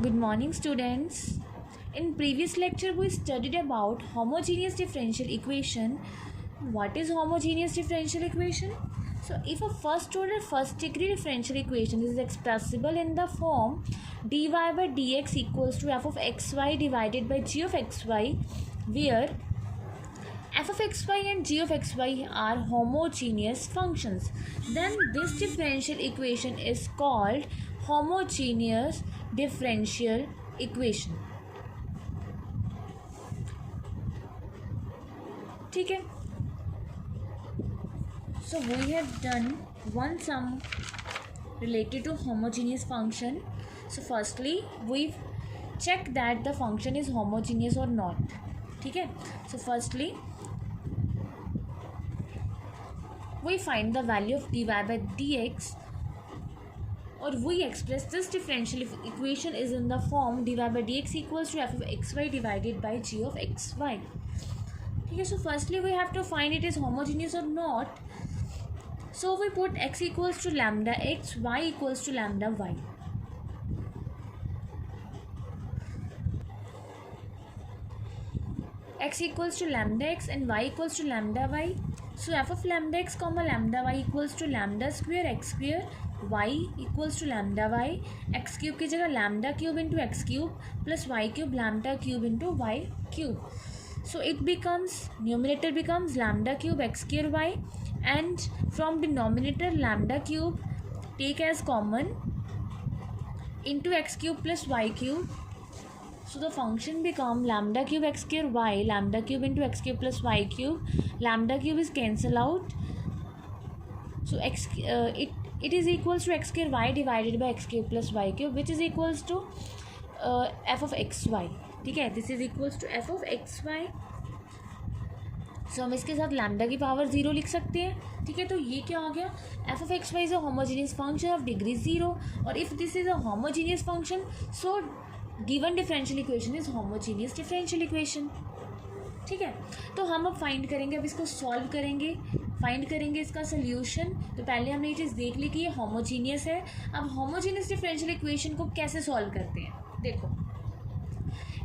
Good morning, students. In previous lecture, we studied about homogeneous differential equation. What is homogeneous differential equation? So, if a first order first degree differential equation is expressible in the form dy by dx equals to f of xy divided by g of xy, where f of xy and g of xy are homogeneous functions, then this differential equation is called homogeneous differential equation. ठीक है. So we have done one sum related to homogeneous function. So firstly we check that the function is homogeneous or not. ठीक है. So firstly we find the value of dy by dx, or we express this differential equation is in the form dy by dx equals to f of xy divided by g of xy. Okay, so firstly we have to find it is homogeneous or not. So we put x equals to lambda x, y equals to lambda y. X equals to lambda x and y equals to lambda y. So f of lambda x comma lambda y equals to lambda square x square, y equals to lambda y, x cube की जगह lambda cube into x cube plus y cube lambda cube into y cube. So it becomes, numerator becomes lambda cube x square y, and from denominator lambda cube take as common into x cube plus y cube. So the function become lambda cube x square y, lambda cube into x cube plus y cube. Lambda cube is cancel out. So it is equals to x square y divided by x cube plus y cube, which is equals to f of x y. ठीक है, this is equals to F of x Y. So हम इसके साथ lambda की power 0 लिख सकते हैं. ठीक है, तो ये क्या हो गया, f of x y is a homogeneous function of degree 0, और if this is a homogeneous function so given differential equation is homogeneous differential equation. ठीक है, तो हम अब फाइंड करेंगे, अब इसको सॉल्व करेंगे, फाइंड करेंगे इसका सोल्यूशन. तो पहले हमने ये चीज़ देख ली कि ये होमोजीनियस है. अब होमोजीनियस डिफरेंशियल इक्वेशन को कैसे सॉल्व करते हैं, देखो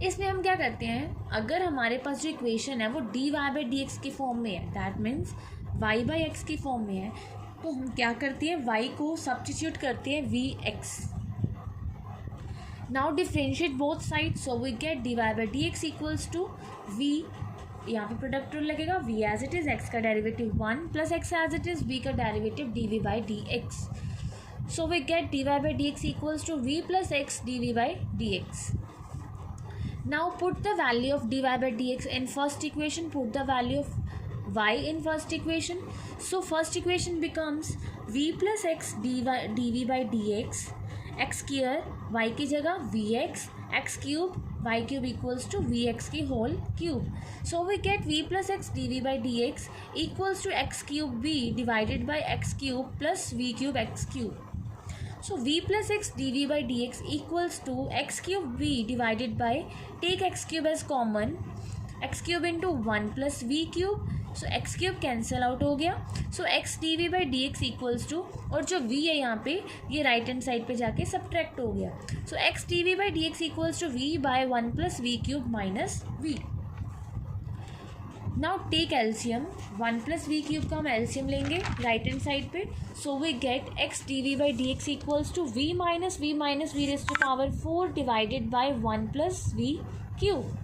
इसमें हम क्या करते हैं, अगर हमारे पास जो इक्वेशन है वो d Y by D x की फॉर्म में है, that means y by x की फॉर्म में है, तो हम क्या करते हैं, वाई को सब्स्टिट्यूट करते हैं V X. Now differentiate both side, so we get D Y by D x equals to V, यहाँ पे प्रोडक्ट रूल लगेगा, V as it is X का derivative 1 plus X as it is V का derivative D we by D x. So we get D Y by D x equals to V plus x D we by D X. Now put the value of dy by dx in first equation, put the value of y in first equation. So first equation becomes v plus x dv by dx, x square y की जगह vx, x cube y cube equals to vx की whole cube. So we get v plus x dv by dx equals to x cube v divided by x cube plus v cube x cube. So v plus x dv by dx equals to x cube v divided by, take x cube as common, x cube into 1 plus v cube. So x cube cancel out हो गया. So x dv by dx equals to, और जो v है यहाँ पे ये right hand side पे जाके सब्ट्रैक्ट हो गया. So x dv by dx equals to v by 1 plus v cube minus v. Now take एल्सियम, 1 प्लस वी क्यूब का हम एल्सियम लेंगे राइट हैंड साइड पे. So we get X D we by D x equals to V minus V raise to power 4 divided by 1 plus we cube.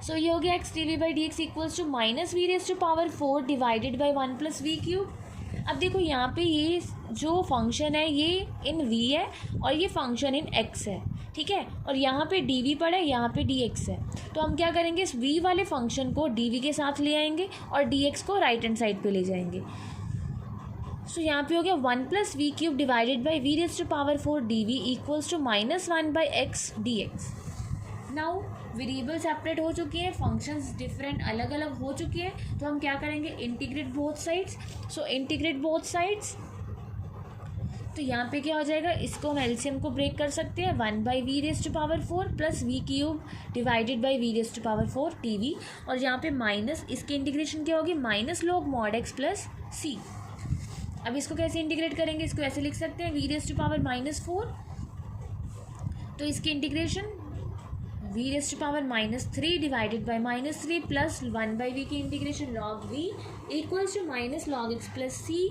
सो ये हो गया x D we by D x equals to minus V raise to power 4 divided by 1 plus we cube. अब देखो यहाँ पे ये जो फंक्शन है ये इन v है और ये फंक्शन इन x है. ठीक है, और यहाँ पे dv पड़ा है, यहाँ पे dx है. तो हम क्या करेंगे, इस v वाले फंक्शन को dv के साथ ले आएंगे और dx को राइट हैंड साइड पे ले जाएंगे. सो यहाँ पे हो गया 1 plus we cube divided by we raise to power 4 dv equals to minus 1 by x d x. Now variable separate हो चुकी है, फंक्शंस डिफरेंट अलग अलग हो चुकी है, तो हम क्या करेंगे, इंटीग्रेट बोथ साइड्स. सो इंटीग्रेट बोथ साइड्स, तो यहाँ पे क्या हो जाएगा, इसको हम एलसीएम को ब्रेक कर सकते हैं, 1 by we raise to power 4 plus we cube divided by we raise to power 4 D V, और यहाँ पे माइनस, इसकी इंटीग्रेशन क्या होगी, minus log mod X plus C. अब इसको कैसे इंटीग्रेट करेंगे, इसको ऐसे लिख सकते हैं वी रेज टू पावर -4 तो इसकी integration v raise to power -3 divided by -3 plus 1/v की integration log v equals to minus log X plus C.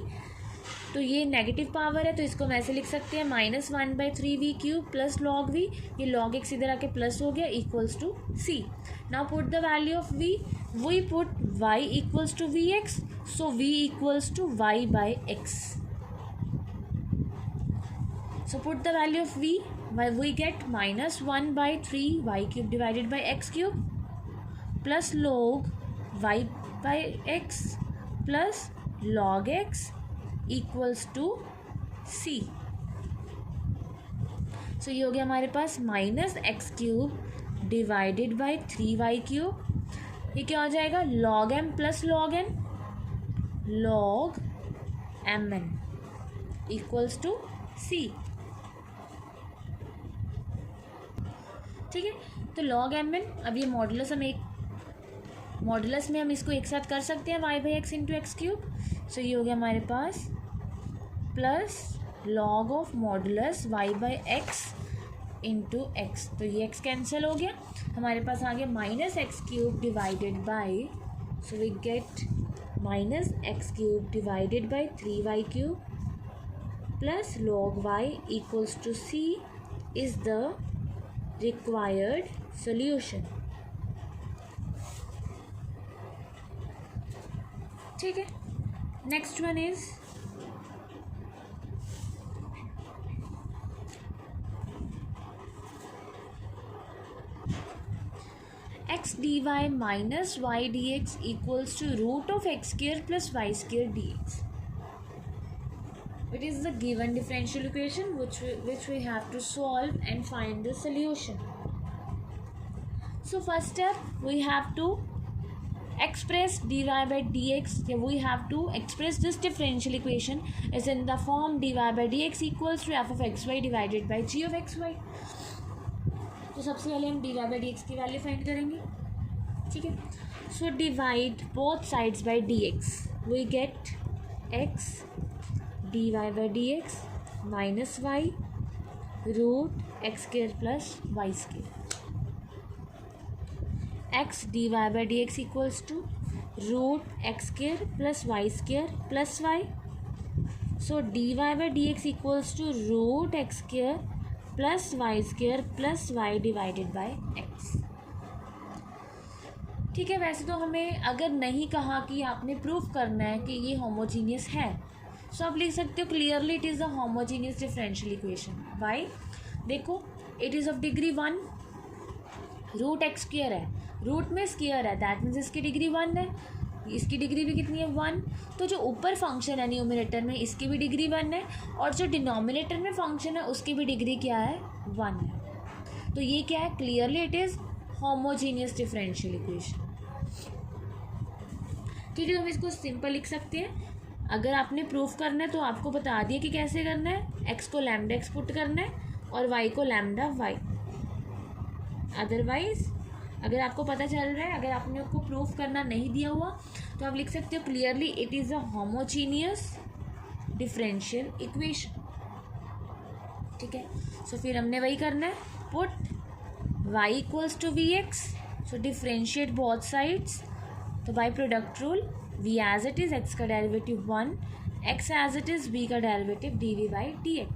तो ये नेगेटिव पावर है तो इसको हम ऐसे लिख सकते हैं -1/3v³ प्लस log v, ये log x इधर आके प्लस हो गया equals to c। Now put the value of v, we put y equals to vx, so v equals to y/x। So put the value of v, we get -1/3y³ divided by x³ plus log y/x plus log x equals to c। So ये हो गया हमारे पास -x³ divided by 3y³। ये क्या हो जाएगा log m plus log n log mn equals to c। ठीक है, तो log mn, अब ये मॉडुलस में हम इसको एक साथ कर सकते हैं y/x इंटू x³। सो ये हो गया हमारे पास plus log of modulus y/x into x, तो ये x कैंसिल हो गया, हमारे पास आ गया -x³ divided by, so we get -x³ divided by 3y³ plus log y equals to c is the required solution। ठीक है, next one is x dy minus y dx equals to root of x square plus y square dx। It is the given differential equation which we have to solve and find the solution. So first step we have to express dy by dx, we have to express this differential equation is in the form dy by dx equals to f of xy divided by g of xy। तो सबसे पहले हम dy by dx की value find करेंगे। ठीक है, so divide both sides by dx, we get x dy by dx minus y root x square plus y square। x dy by dx equals to root x square plus y square plus y, so dy by dx equals to root x square plus y square plus y divided by x। ठीक है, वैसे तो हमें अगर नहीं कहा कि आपने प्रूफ करना है कि ये होमोजीनियस है, सो आप लिख सकते हो clearly it is a homogeneous differential equation. Why, देखो it is of degree 1, root x square है, रूट में स्क्वायर है, दैट मीन्स इसकी डिग्री 1 है, इसकी डिग्री भी कितनी है 1। तो जो ऊपर फंक्शन है न्यूमरेटर में इसकी भी डिग्री 1 है, और जो डिनोमिनेटर में फंक्शन है उसकी भी डिग्री क्या है 1 है। तो ये क्या है, clearly it is homogeneous differential equation. ठीक है, तो हम इसको सिंपल लिख सकते हैं। अगर आपने प्रूफ करना है तो आपको बता दिया कि कैसे करना है, x को लैम्डा x पुट करना है और y को लैम्डा y। अदरवाइज अगर आपको पता चल रहा है, अगर आपने उसको प्रूफ करना नहीं दिया हुआ तो आप लिख सकते हो clearly it is a homogeneous differential equation. ठीक है, सो फिर हमने वही करना है, put y equals to vx, so differentiate both sides, तो by product rule v as it is x का derivative 1, x as it is v का derivative dv by dx।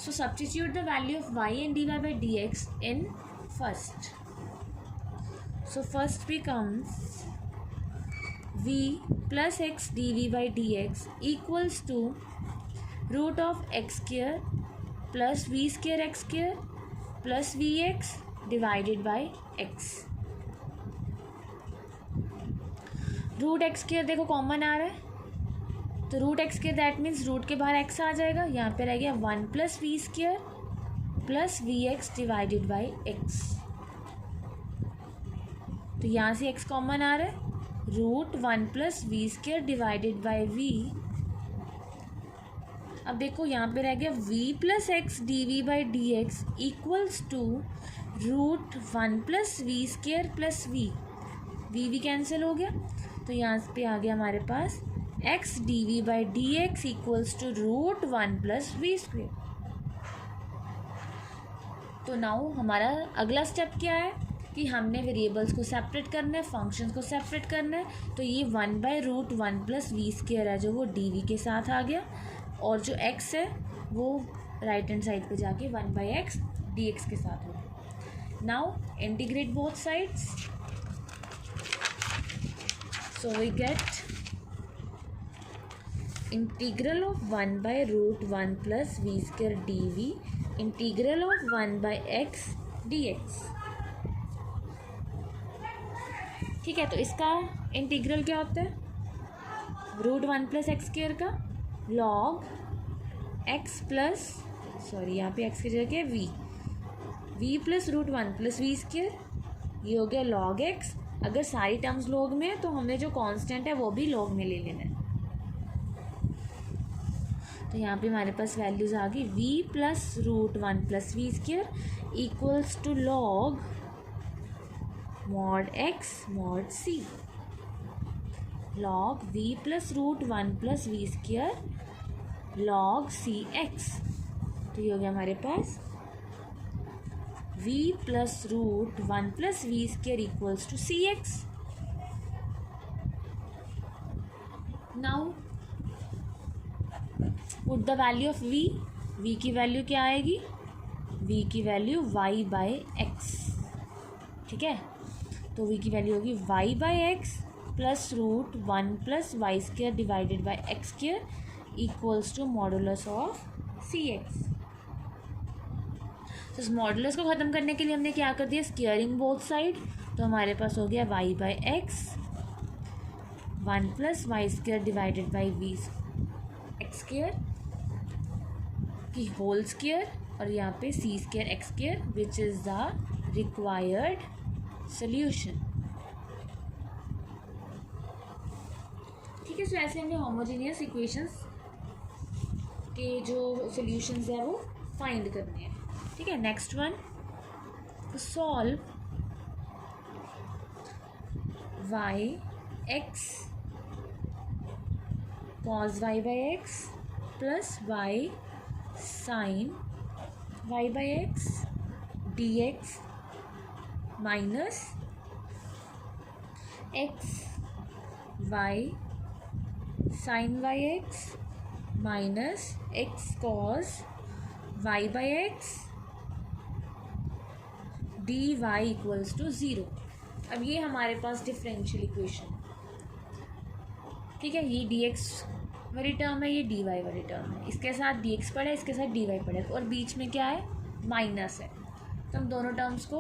So substitute the value of y and dy by dx in first. So first becomes v plus x dv by dx equals to root of x square plus v square x square plus vx divided by x। Root x square देखो common आ रहा है, तो root x square that means root के बाहर x आ जाएगा, यहाँ पे रह गया 1 plus v square plus v x divided by x. तो यहाँ से एक्स कॉमन आ रहा है, root 1 plus v square divided by v. अब देखो यहाँ पे रह गया v plus x D we by D x equals to root 1 plus v square plus v cancel हो गया, तो यहाँ पे आ गया हमारे पास x d we by D x equals to root 1 plus v square. तो नाउ हमारा अगला स्टेप क्या है कि हमने वेरिएबल्स को सेपरेट करना है, फंक्शंस को सेपरेट करना है। तो ये 1/√1 + v² है जो वो dv के साथ आ गया, और जो x है वो राइट हैंड साइड पे जाके 1/x dx के साथ होगा। Now integrate both sides, so we get integral of 1/√1 + v² dv integral of 1/x dx। ठीक है, तो इसका इंटीग्रल क्या होता है, √1 + x² का log x प्लस, सॉरी यहाँ पे x की जगह v + √1 + v², ये हो गया log x। अगर सारी टर्म्स log में है तो हमें जो कांस्टेंट है वो भी log में ले लेना है। तो यहाँ पे हमारे पास वैल्यूज आ गई v + √1 + v² = log mod x mod c, log v + √1 + v² log cx। तो ये हो गया हमारे पास v + √1 + v² = cx। Now put the value of v की वैल्यू क्या आएगी, v की वैल्यू y/x। ठीक है, तो v की वैल्यू होगी y/x + √1 + y² divided by x² = modulus of cx। तो इस मॉडुलस को ख़त्म करने के लिए हमने क्या कर दिया, स्क्वेयरिंग बोथ साइड। तो हमारे पास हो गया y/x 1 + y² divided by x² की होल स्क्वेयर, और यहाँ पे c² x² which is the required solution. ठीक है, सो ऐसे हमने होमोजेनियस इक्वेशंस के जो सोल्यूशंस है वो फाइंड करने हैं। ठीक है, next one, solve y(x) cos y/x plus y sin y/x dx minus x y sin y/x minus x cos y/x dy = 0। अब ये हमारे पास डिफरेंशियल इक्वेशन, ठीक है, ये dx वाली टर्म है, ये dy वाली टर्म है, इसके साथ dx पड़ा है, इसके साथ dy पड़ा है, और बीच में क्या है, माइनस है। तो हम दोनों टर्म्स को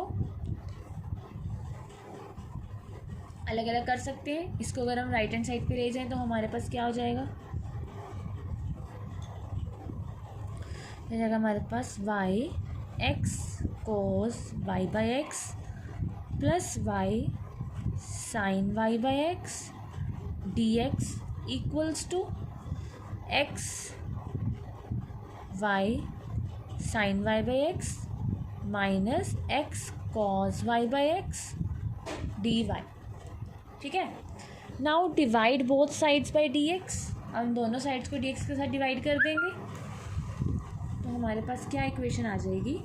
अलग अलग कर सकते हैं। इसको अगर हम राइट हैंड साइड पे ले जाएं तो हमारे पास क्या हो जाएगा, हो जाएगा हमारे पास y(x) cos y/x plus y sin y/x dx = x y sin y/x minus x cos y/x dy। ठीक है, now divide both sides by dx। हम दोनों साइड्स को dx के साथ डिवाइड कर देंगे तो हमारे पास क्या इक्वेशन आ जाएगी,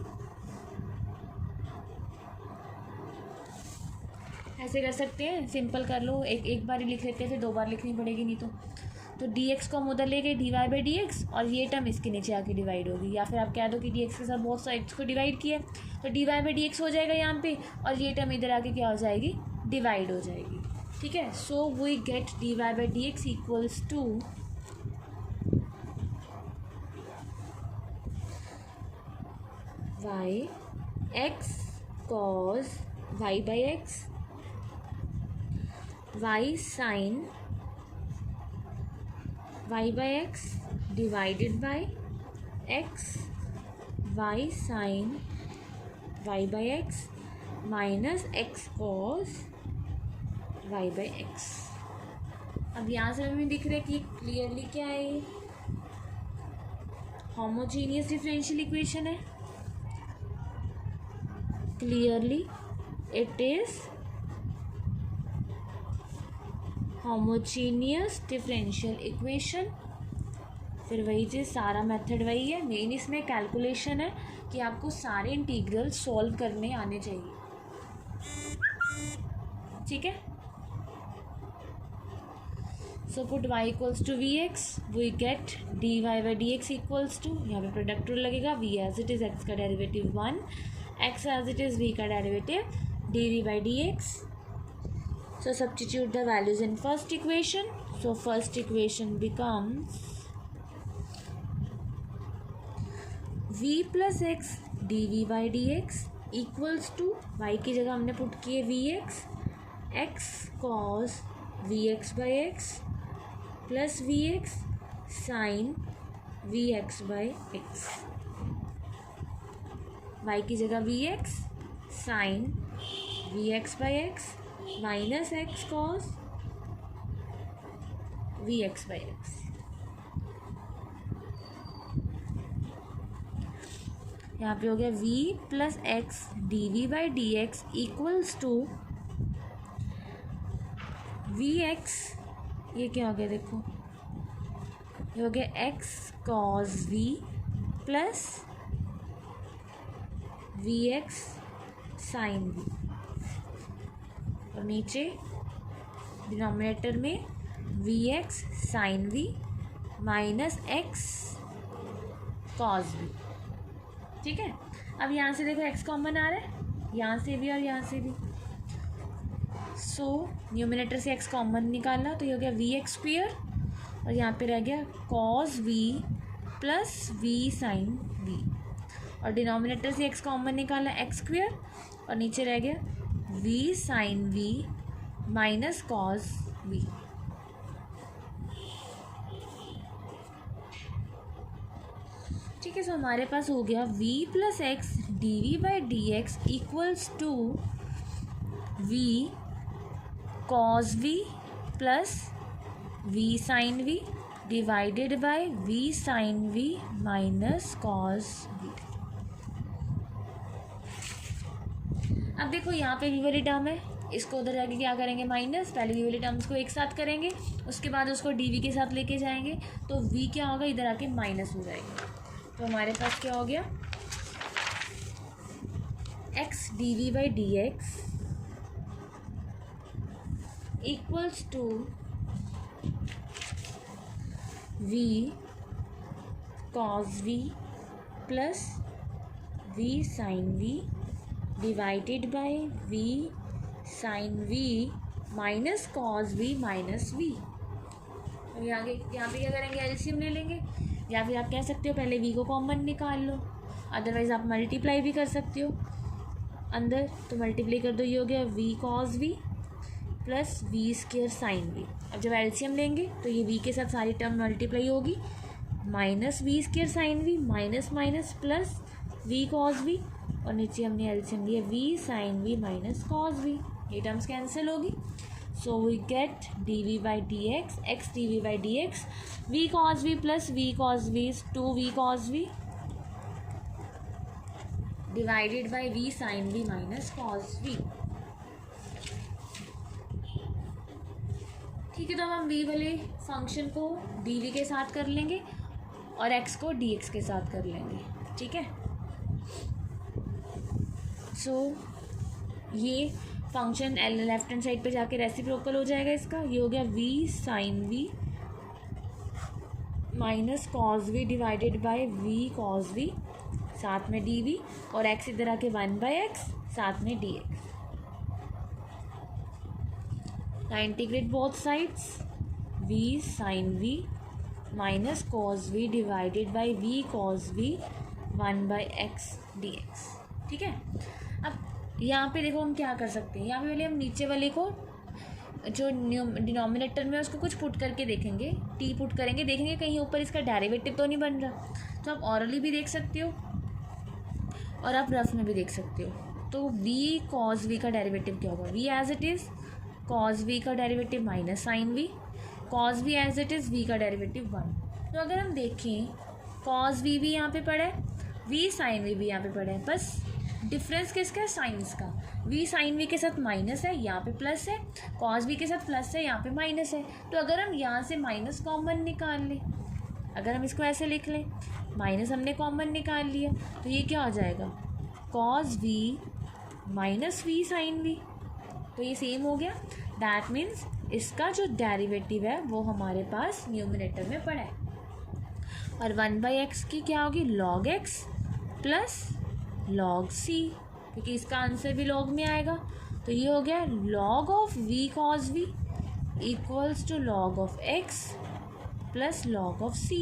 ऐसे कर सकते हैं, सिंपल कर लो, एक बार ही लिख लेते हैं, फिर 2 बार लिखनी पड़ेगी नहीं तो dx को हम उधर ले गए dy/dx, और ये टर्म इसके नीचे आके डिवाइड होगी, या फिर आप कह दो कि dx के साथ बहुत साइड्स को डिवाइड किया तो dy/dx हो जाएगा यहाँ पे, और ये टर्म इधर आके क्या हो जाएगी, डिवाइड हो जाएगी। ठीक है, so we get dy/dx = y(x) cos y/x y sin y/x divided by x y sin y/x minus x cos y/x। अब यहाँ से हमें दिख रहा है कि क्लियरली क्या है, ये होमोजीनियस डिफरेंशियल इक्वेशन है। Clearly it is homogeneous differential equation फिर वही चीज़, सारा मेथड वही है। मेन इसमें कैलकुलेशन है कि आपको सारे इंटीग्रल सॉल्व करने आने चाहिए, ठीक है। So put y equals to v x, we get dy by D x equals to, यहाँ पे प्रोडक्ट रूल लगेगा, v as it is x का derivative 1, x as it is v का derivative dv by D x. So substitute the values in first equation. So first equation becomes v plus x D we by D x equals to, y की जगह हमने put किए we x, x cos v x by x plus v x sine v x by x, y की जगह v x sine v x by x minus x cos v x by x. यहाँ पे हो गया v plus x D we by D x equals to v x, ये क्या हो गया देखो, ये हो गया x cos v plus v x sine v, और नीचे डिनोमिनेटर में we x sine v minus x cos v, ठीक है। अब यहाँ से देखो x कॉमन आ रहा है, यहाँ से भी और यहाँ से भी। सो न्यूमिनेटर से x कॉमन निकाला तो ये हो गया वी एक्स स्क्वायर, और यहाँ पे रह गया cos v plus v sine v, और डिनोमिनेटर से x कॉमन निकाला एक्स स्क्वायर, और नीचे रह गया v sine v minus cos v. ठीक है, सो हमारे पास हो गया v plus x D we by D x equals to v cos v plus v sine v divided by v sine v minus cos v. अब देखो यहाँ पे वी वाली टर्म है, इसको उधर जाके क्या करेंगे माइनस, पहले वी वाली टर्म्स को एक साथ करेंगे, उसके बाद उसको डी वी के साथ लेके जाएंगे, तो वी क्या होगा इधर आके माइनस हो जाएगा। तो हमारे पास क्या हो गया, x D we by D x equals to v cos v plus v sine v divided by v sine v minus cos v minus v. यहाँ पे क्या करेंगे, एलसीएम ले लेंगे, या फिर आप कह सकते हो पहले v को कॉमन निकाल लो, अदरवाइज़ आप मल्टीप्लाई भी कर सकते हो अंदर, तो मल्टीप्लाई कर दो, ये हो गया v cos v plus v square sine v. अब जब एलसीएम लेंगे तो ये v के साथ सारी टर्म मल्टीप्लाई होगी, minus v square sine v minus minus plus v cos v, और नीचे हमने एलसीएम लिया v sine v minus cos v, ये टर्म्स कैंसिल होगी। So we get dv by dx, x dv by dx, v cos v plus v cos v is 2v cos v divided by v sin v minus cos v। ठीक है, तो हम v वाले function को dv के साथ कर लेंगे और x को dx के साथ कर लेंगे, ठीक है। सो ये फंक्शन लेफ्ट हैंड साइड पे जाके रेसिप्रोकल हो जाएगा इसका, ये हो गया v sine v minus cos v divided by v cos v, साथ में dv, और x इधर आके 1/x साथ में dx। Integrate both sides, v sine v minus cos v divided by v cos v 1/x dx, ठीक है। अब यहाँ पे देखो हम क्या कर सकते हैं, यहाँ पे पहले हम नीचे वाले को जो डिनोमिनेटर में उसको कुछ पुट करके देखेंगे, टी पुट करेंगे, देखेंगे कहीं ऊपर इसका डेरिवेटिव तो नहीं बन रहा। तो आप ऑरली भी देख सकते हो और आप रफ में भी देख सकते हो। तो v कॉस v का डेरिवेटिव क्या होगा, v as it is cos v का derivative minus sine v, cos v as it is v का डेरिवेटिव 1। तो अगर हम देखें कॉस v भी यहाँ पे पड़ा है, v साइन v भी यहाँ पे पड़ा है, बस डिफरेंस किसका है, साइंस का। v साइन v के साथ माइनस है, यहाँ पे प्लस है, कॉस v के साथ प्लस है, यहाँ पे माइनस है। तो अगर हम यहाँ से माइनस कॉमन निकाल लें अगर हम इसको ऐसे लिख लें, माइनस हमने कॉमन निकाल लिया, तो ये क्या हो जाएगा, cos v minus v sine v, तो ये सेम हो गया। दैट मीन्स इसका जो डेरिवेटिव है वो हमारे पास न्यूमिनेटर में पड़ा है। और 1/x की क्या होगी, log x plus log c, क्योंकि इसका आंसर भी log में आएगा। तो ये हो गया log of v cos v equals to log of x plus log of c।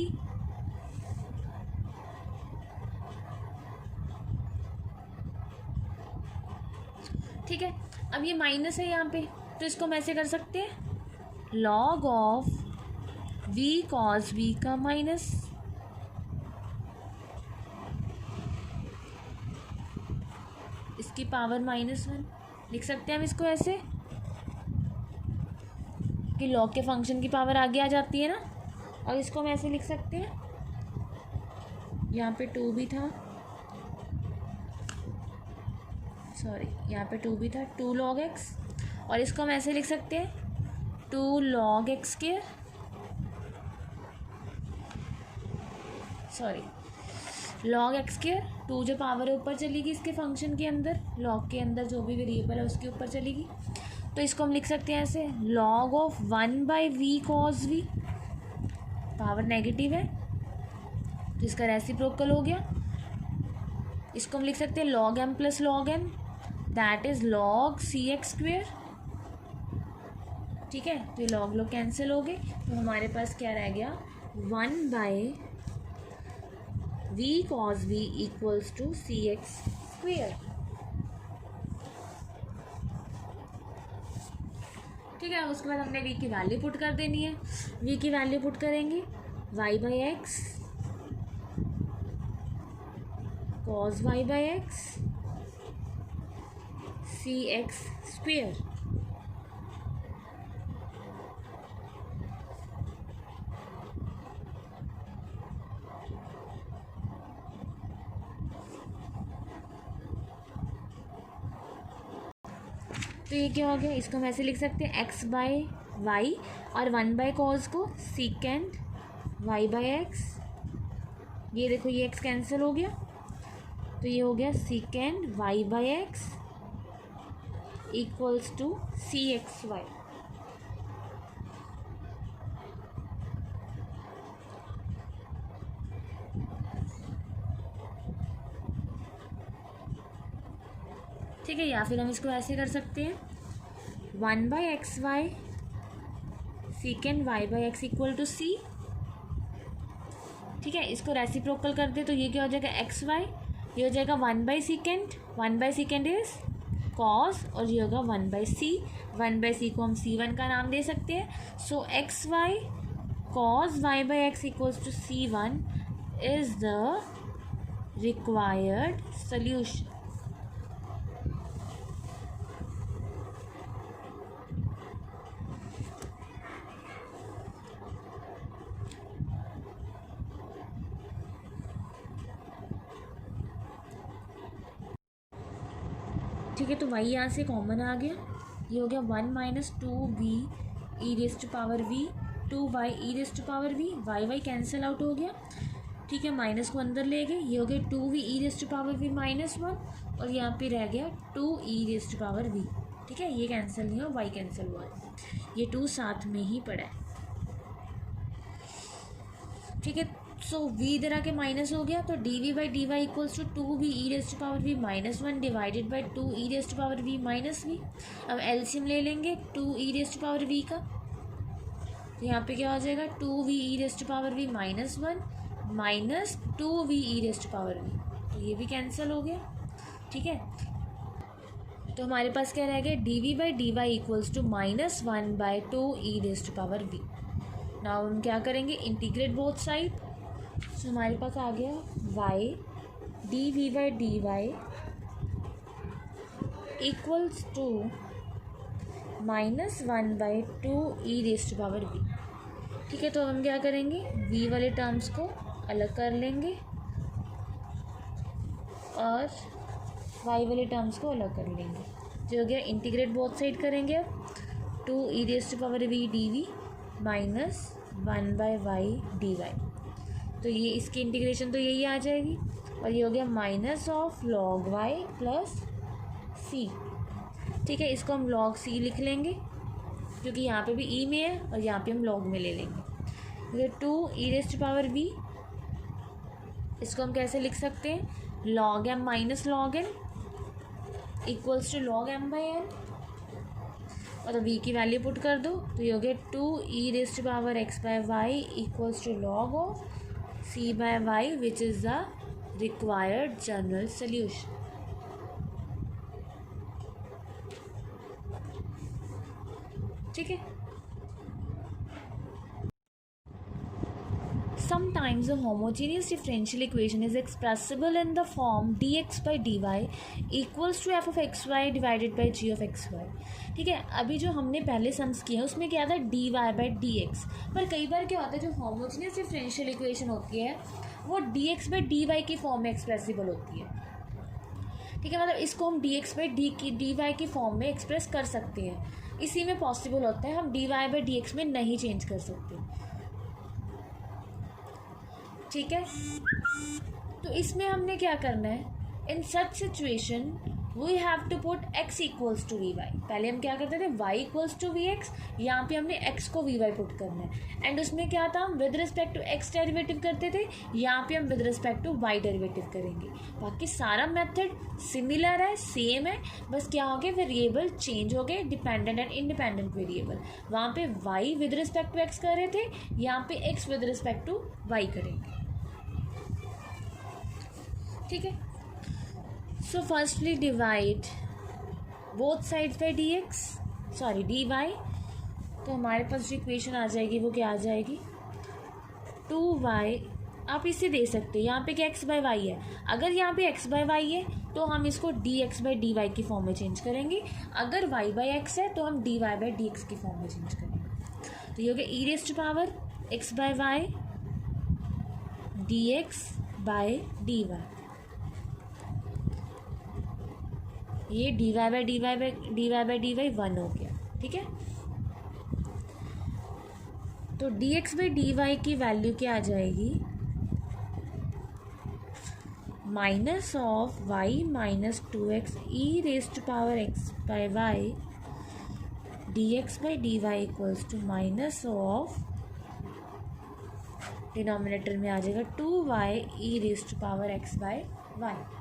ठीक है, अब ये माइनस है यहाँ पे, तो इसको हम ऐसे कर सकते हैं, log of v cos v का माइनस, इसकी पावर -1 लिख सकते हैं हम इसको ऐसे, कि log के फंक्शन की पावर आगे आ जाती है ना। और इसको हम ऐसे लिख सकते हैं, यहाँ पे 2 भी था, सॉरी यहाँ पे 2 भी था, 2 log x, और इसको हम ऐसे लिख सकते हैं 2 log x square, sorry log x square, 2 जो पावर है ऊपर चलेगी इसके फंक्शन के अंदर, log के अंदर जो भी वेरिएबल है उसके ऊपर चलेगी, तो इसको हम लिख सकते हैं ऐसे, log of 1/v cos v, power negative है तो इसका रेसिप्रोकल हो गया। इसको हम लिख सकते हैं log m plus log n, that is log cx square. ठीक है, तो ये log कैंसिल हो गए, तो हमारे पास क्या रह गया, 1/v cos v equals to cx square. ठीक है, उसके बाद हमने v की वैल्यू पुट कर देनी है। v की वैल्यू पुट करेंगे y/x cos y/x cx square. तो ये क्या हो गया, इसको हम ऐसे लिख सकते हैं x/y और 1/cos को सीकेंड y/x, ये देखो ये x कैंसिल हो गया, तो ये हो गया सीकेंड y/x इक्वल्स टू cxy। ठीक है, या फिर हम इसको ऐसे कर सकते हैं 1/xy सीकेंड y/x equal to c। ठीक है, इसको रेसिप्रोकल कर दे तो ये क्या हो जाएगा, xy, ये हो जाएगा 1/सेकेंड, 1/सेकेंड इज कॉस, और ये होगा 1/c, 1/c को हम c1 का नाम दे सकते हैं। सो xy cos y/x equals to c1 is the required solution. ठीक है, तो y यहाँ से कॉमन आ गया, ये हो गया 1 - 2v e raise to power v, 2y e raise to power v, y cancel out हो गया। ठीक है, माइनस को अंदर ले गए, ये हो गया 2v e raise to power v -1, और यहाँ पे रह गया 2 e raise to power v। ठीक है, ये कैंसिल नहीं हुआ, y कैंसिल हुआ है, ये 2 साथ में ही पड़ा है। ठीक है, सो v इधर आके माइनस हो गया, तो dv/dy equals to 2v e raise to power v -1 divided by 2 e raise to power v -v। अब एलसीएम ले लेंगे 2 e raise to power v का, तो यहाँ पे क्या हो जाएगा 2v e raise to power v -1 minus 2v e raise to power v, तो ये भी कैंसिल हो गया। ठीक है, तो हमारे पास क्या रह गया, dv/dy equals to -1/2 e raise to power v। Now हम क्या करेंगे, इंटीग्रेट बोथ साइड, तो हमारे पास आ गया y dv/dy equals to -1/2 e raise to power v। ठीक है, तो हम क्या करेंगे, v वाले टर्म्स को अलग कर लेंगे और y वाले टर्म्स को अलग कर लेंगे, जो हो गया इंटीग्रेट बोथ साइड करेंगे। अब 2 e raise to power v dv -1/y dy, तो ये इसकी इंटीग्रेशन तो यही आ जाएगी, और ये हो गया minus of log y plus c. ठीक है, इसको हम लॉग सी लिख लेंगे क्योंकि यहाँ पे भी ई में है और यहाँ पे हम लॉग में ले लेंगे। 2 ई रेस्ट पावर वी, इसको हम कैसे लिख सकते हैं, log m minus log n equals to log m by n, और वी की वैल्यू पुट कर दो तो ये हो गया 2 e raised power x by y equals to log of c by y which is the required general solution. ठीक है, sometimes a homogeneous differential equation is expressible in the form dx by dy equals to f of xy divided by g of xy। ठीक है, अभी जो हमने पहले sums किए हैं उसमें क्या था dy by dx, पर कई बार क्या होता है जो होमोजेनियस डिफरेंशियल इक्वेशन होती है वो dx by dy की फॉर्म में एक्सप्रेसिबल होती है। ठीक है, मतलब इसको हम dx by dy की फॉर्म में एक्सप्रेस कर सकते हैं, इसी में पॉसिबल होता है, हम dy by dx में नहीं चेंज कर सकते। ठीक है, तो इसमें हमने क्या करना है, in such situation we have to put x equals to v y. पहले हम क्या करते थे y equals to v x, यहाँ पे हमने x को वी वाई पुट करना है, एंड उसमें क्या था हम with respect to x derivative करते थे, यहाँ पे हम with respect to y derivative करेंगे। बाकी सारा मेथड सिमिलर है, सेम है, बस क्या हो गया वेरिएबल चेंज हो गए, डिपेंडेंट एंड इंडिपेंडेंट वेरिएबल। वहाँ पे y with respect to x कर रहे थे, यहाँ पे x with respect to y करेंगे। ठीक है, so firstly divide both sides by dx, sorry dy, तो हमारे पास जो इक्वेशन आ जाएगी वो क्या आ जाएगी 2y, आप इसे दे सकते हैं, यहाँ पे क्या x बाय वाई है, अगर यहाँ पे x बाय वाई है तो हम इसको dx बाय dy की फॉर्म में चेंज करेंगे, अगर y बाय x है तो हम dy बाय dx की फॉर्म में चेंज करेंगे। तो ये हो गया e raised power x by y dx by dy, ये dy by dy by dy 1 हो गया। ठीक है, तो dx बाई dy की वैल्यू क्या आ जाएगी minus of y minus 2x e raised power x by y dx by dy equals to minus of, denominator में आ जाएगा 2y e raised power x by y.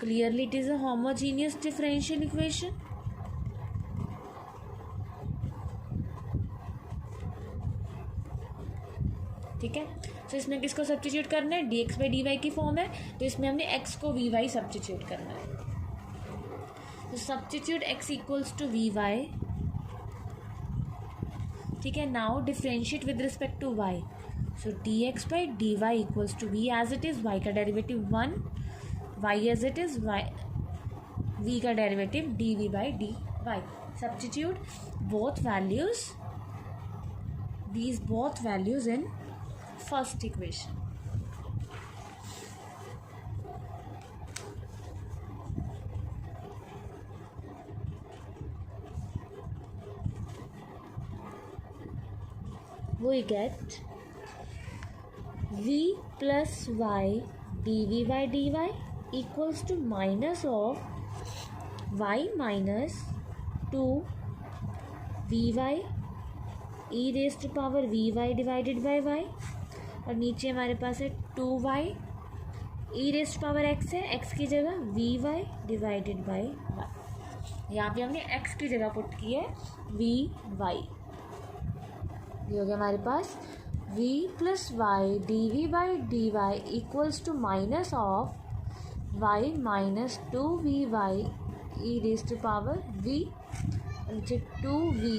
Clearly it is a homogeneous differential equation। ठीक है, तो इसमें किसको substitute करना है, dx बाई dy की फॉर्म है, तो इसमें हमने x को vy सब्स्टिट्यूट करना है, तो substitute x equals to vy। ठीक है, now differentiate with respect to y, so dx by dy equals to v as it is, y का derivative 1, y as it is, y v का derivative dv by dy। Substitute both values, these both values in first equation। We get v plus y dv by dy equals to minus of y minus 2 vy e raised to power vy divided by y, और नीचे हमारे पास है 2y e raised to power x है, x की जगह vy divided by y, यहाँ पे हमने x की जगह पुट की है vy। ये हो गया हमारे पास v plus y dv by dy equals to minus of y minus 2vy e raise to power v, नीचे 2y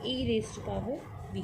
e raise to power v।